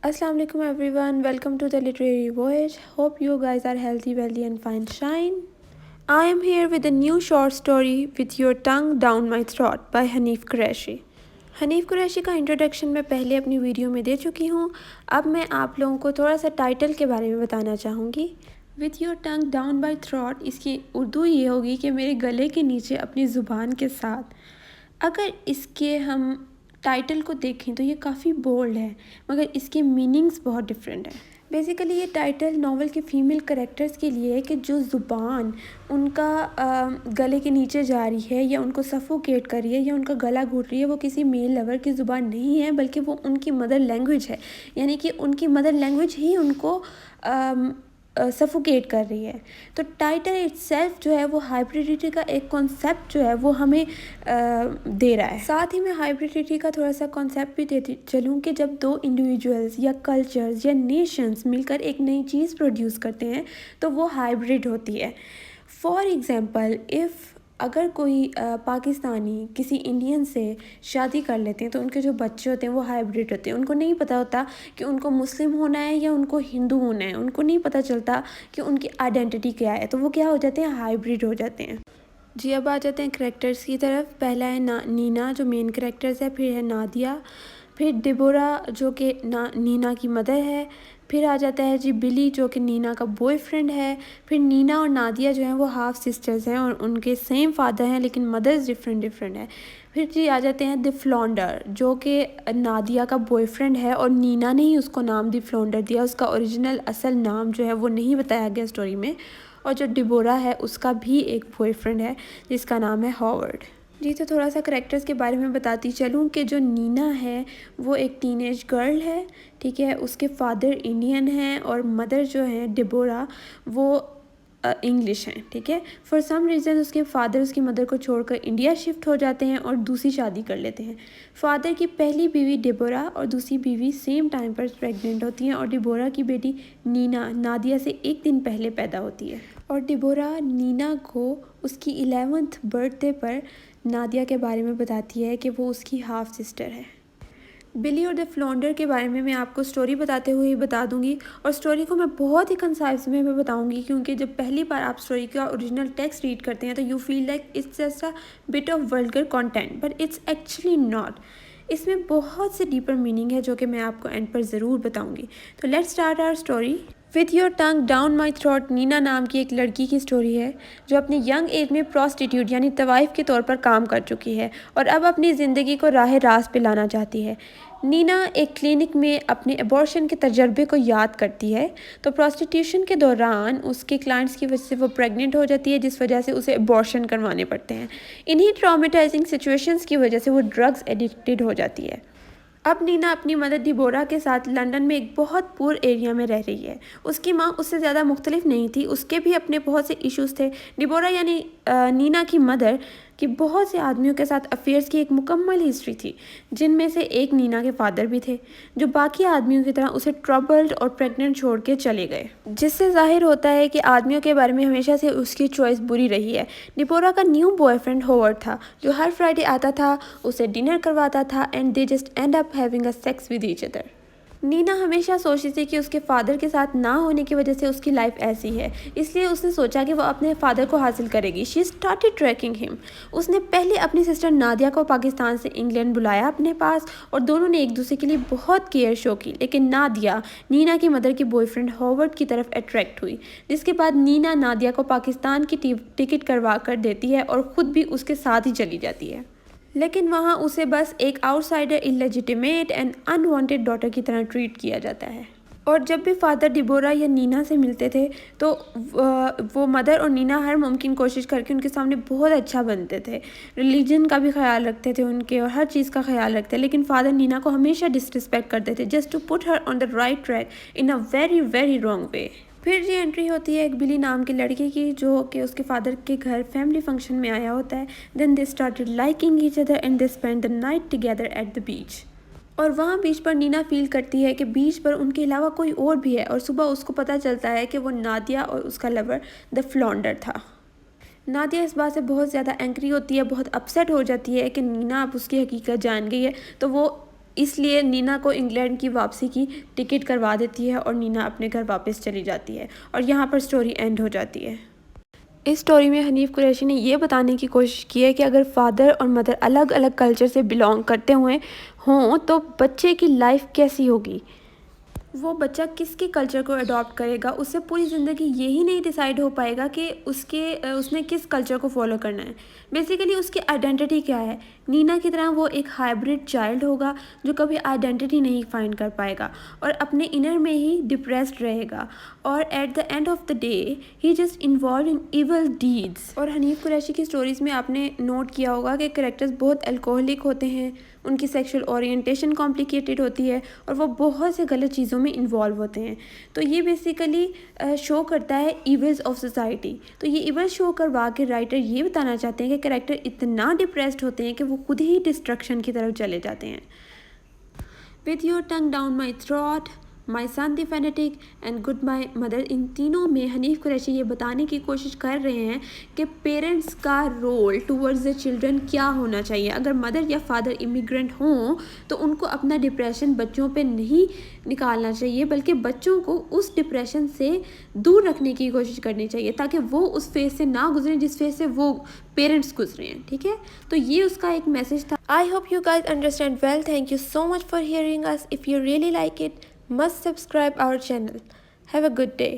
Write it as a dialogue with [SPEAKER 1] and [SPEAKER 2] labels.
[SPEAKER 1] Assalamu alaikum everyone. Welcome to the Literary Voyage. Hope you guys are healthy, wealthy, and fine shine. I am here with a new short story with your tongue down my throat by Hanif Qureshi. Hanif Qureshi का introduction मैं पहले अपनी video में दे चुकी हूँ. अब मैं आप लोगों को थोड़ा सा टाइटल के बारे में बताना चाहूँगी. With your tongue down by throat इसकी उर्दू ये होगी कि मेरे गले के नीचे अपनी ज़ुबान के साथ. अगर इसके हम टाइटल को देखें तो ये काफ़ी बोल्ड है, मगर इसके मीनिंग्स बहुत डिफरेंट है. बेसिकली ये टाइटल नावल के फ़ीमेल करेक्टर्स के लिए है कि जो ज़ुबान उनका गले के नीचे जा रही है या उनको सफोकेट कर रही है या उनका गला घुट रही है, वो किसी मेल लवर की ज़ुबान नहीं है, बल्कि वो उनकी मदर लैंग्वेज है. यानी कि उनकी मदर लैंग्वेज ही उनको सफोकेट कर रही है. तो टाइटल इटसेल्फ जो है वो हाइब्रिडिटी का एक कॉन्सेप्ट जो है वो हमें दे रहा है. साथ ही मैं हाइब्रिडिटी का थोड़ा सा कॉन्सेप्ट भी देती चलूँ कि जब दो इंडिविजुअल्स या कल्चर्स या नेशंस मिलकर एक नई चीज़ प्रोड्यूस करते हैं तो वो हाइब्रिड होती है. फॉर एग्ज़ाम्पल अगर कोई पाकिस्तानी किसी इंडियन से शादी कर लेते हैं तो उनके जो बच्चे होते हैं वो हाइब्रिड होते हैं. उनको नहीं पता होता कि उनको मुस्लिम होना है या उनको हिंदू होना है. उनको नहीं पता चलता कि उनकी आइडेंटिटी क्या है. तो वो क्या हो जाते हैं, हाइब्रिड हो जाते हैं. जी, अब आ जाते हैं करैक्टर्स की तरफ. पहला है नीना जो मेन करैक्टर्स है. फिर है नादिया. फिर डिबोरा जो कि नीना की मदर है. फिर आ जाता है जी बिली जो कि नीना का बॉयफ्रेंड है. फिर नीना और नादिया जो हैं वो हाफ सिस्टर्स हैं और उनके सेम फादर हैं लेकिन मदर्स डिफरेंट हैं. फिर जी आ जाते हैं द फ्लॉन्डर जो कि नादिया का बॉयफ्रेंड है और नीना ने ही उसको नाम द फ्लॉन्डर दिया. उसका ओरिजिनल असल नाम जो है वो नहीं बताया गया स्टोरी में. और जो डिबोरा है उसका भी एक बॉयफ्रेंड है जिसका नाम है हॉवर्ड. जी, तो थोड़ा सा करैक्टर्स के बारे में बताती चलूँ कि जो नीना है वो एक टीनेज गर्ल है, ठीक है. उसके फादर इंडियन हैं और मदर जो है डिबोरा वो इंग्लिश हैं, ठीक है. फॉर सम रीज़न उसके फादर उसकी मदर को छोड़कर इंडिया शिफ्ट हो जाते हैं और दूसरी शादी कर लेते हैं. फादर की पहली बीवी डिबोरा और दूसरी बीवी सेम टाइम पर प्रेग्नेंट होती हैं और डिबोरा की बेटी नीना नादिया से एक दिन पहले पैदा होती है. और डिबोरा नीना को उसकी 11th बर्थडे पर नादिया के बारे में बताती है कि वो उसकी हाफ सिस्टर है. बिली और द फ्लॉन्डर के बारे में मैं आपको स्टोरी बताते हुए बता दूंगी और स्टोरी को मैं बहुत ही कंसाइज में बताऊंगी क्योंकि जब पहली बार आप स्टोरी का ओरिजिनल टेक्स्ट रीड करते हैं तो you feel like it's just a bit of vulgar content, but it's actually not. इसमें बहुत से डीपर मीनिंग है जो कि मैं आपको एंड पर ज़रूर बताऊंगी. तो let's start our story. With your tongue down my throat Neena नाम की एक लड़की की स्टोरी है जो अपनी यंग एज में प्रॉस्टिट्यूट यानी तवाइफ के तौर पर काम कर चुकी है और अब अपनी ज़िंदगी को राह रास्त पे लाना चाहती है. नीना एक क्लिनिक में अपने एबॉर्शन के तजर्बे को याद करती है. तो प्रॉस्टिट्यूशन के दौरान उसके क्लाइंट्स की वजह से वो प्रेग्नेंट हो जाती है जिस वजह से उसे एबॉर्शन करवाने पड़ते हैं. इन्हीं ट्रॉमेटाइजिंग सिचुएशंस की वजह से वो ड्रग्स एडिक्टेड हो जाती है. अब नीना अपनी मदर डिबोरा के साथ लंदन में एक बहुत पुअर एरिया में रह रही है. उसकी माँ उससे ज़्यादा मुख्तलिफ नहीं थी, उसके भी अपने बहुत से इश्यूज़ थे. डिबोरा यानी नीना की मदर की बहुत से आदमियों के साथ अफेयर्स की एक मुकम्मल हिस्ट्री थी, जिनमें से एक नीना के फादर भी थे जो बाकी आदमियों की तरह उसे ट्रबल्ड और प्रेग्नेंट छोड़ के चले गए, जिससे जाहिर होता है कि आदमियों के बारे में हमेशा से उसकी चॉइस बुरी रही है. डिबोरा का न्यू बॉयफ्रेंड होवर्ड था जो हर फ्राइडे आता था, उसे डिनर करवाता था and they just end up having a sex with each other. Neena हमेशा सोचती थी कि उसके फादर के साथ ना होने की वजह से उसकी लाइफ ऐसी है, इसलिए उसने सोचा कि वो अपने फादर को हासिल करेगी. She started tracking him. उसने पहले अपनी सिस्टर नादिया को पाकिस्तान से इंग्लैंड बुलाया अपने पास और दोनों ने एक दूसरे के लिए बहुत केयर शो की. लेकिन नादिया नीना की मदर के बॉयफ्रेंड हॉवर्ड की तरफ अट्रैक्ट हुई, जिसके बाद नीना नादिया को पाकिस्तान की टिकट करवा कर देती है और ख़ुद भी उसके साथ ही चली जाती है. लेकिन वहाँ उसे बस एक outsider, illegitimate and unwanted daughter की तरह ट्रीट किया जाता है. और जब भी फादर डिबोरा या नीना से मिलते थे तो वो मदर और नीना हर मुमकिन कोशिश करके उनके सामने बहुत अच्छा बनते थे. रिलीजन का भी ख्याल रखते थे उनके और हर चीज़ का ख्याल रखते. लेकिन फादर नीना को हमेशा डिसरिस्पेक्ट करते थे just to put her on the right track in a very very wrong way. फिर जी एंट्री होती है एक बिली नाम की लड़की की जो कि उसके फादर के घर फैमिली फंक्शन में आया होता है. Then they started liking each other and they spend the night together at the beach. और वहाँ बीच पर नीना फील करती है कि बीच पर उनके अलावा कोई और भी है और सुबह उसको पता चलता है कि वो नादिया और उसका लवर द फ्लॉन्डर था. नादिया इस बात से बहुत ज़्यादा एंग्री होती है, बहुत अपसेट हो जाती है कि नीना अब उसकी हकीकत जान गई है. तो वो इसलिए नीना को इंग्लैंड की वापसी की टिकट करवा देती है और नीना अपने घर वापस चली जाती है और यहाँ पर स्टोरी एंड हो जाती है। इस स्टोरी में हनीफ कुरैशी ने ये बताने की कोशिश की है कि अगर फादर और मदर अलग अलग कल्चर से बिलोंग करते हुए हों तो बच्चे की लाइफ कैसी होगी, वो बच्चा किसके कल्चर को अडॉप्ट करेगा, उससे पूरी ज़िंदगी यही नहीं डिसाइड हो पाएगा कि उसने किस कल्चर को फॉलो करना है। बेसिकली उसकी आइडेंटिटी क्या है। नीना की तरह वो एक हाइब्रिड चाइल्ड होगा जो कभी आइडेंटिटी नहीं फाइंड कर पाएगा और अपने इनर में ही डिप्रेस्ड रहेगा और at the end of the day he just involve in evil deeds. और हनीफ कुरैशी की स्टोरीज़ में आपने नोट किया होगा कि कैरेक्टर्स बहुत अल्कोहलिक होते हैं, उनकी सेक्सुअल ओरिएंटेशन कॉम्प्लिकेटेड होती है और वो बहुत से गलत चीज़ों में इन्वॉल्व होते हैं। तो ये बेसिकली शो करता है इविल्स ऑफ सोसाइटी। तो ये इवल शो करवा के राइटर ये बताना चाहते हैं कि कैरेक्टर इतना डिप्रेस्ड होते हैं कि वो खुद ही डिस्ट्रक्शन की तरफ चले जाते हैं। With your tongue down my throat, my son the fanatic and good my mother, इन तीनों में हनीफ कुरैशी ये बताने की कोशिश कर रहे हैं कि पेरेंट्स का रोल टूवर्ड्स द चिल्ड्रन क्या होना चाहिए। अगर मदर या फादर इमिग्रेंट हों तो उनको अपना डिप्रेशन बच्चों पे नहीं निकालना चाहिए, बल्कि बच्चों को उस डिप्रेशन से दूर रखने की कोशिश करनी चाहिए ताकि वो उस फेज से ना गुजरें जिस फेज से वो पेरेंट्स गुजरे हैं। ठीक है, तो ये उसका एक मैसेज था। I hope you guys understand well. Thank you so much for hearing us. If you really like it, must subscribe our channel. Have a good day.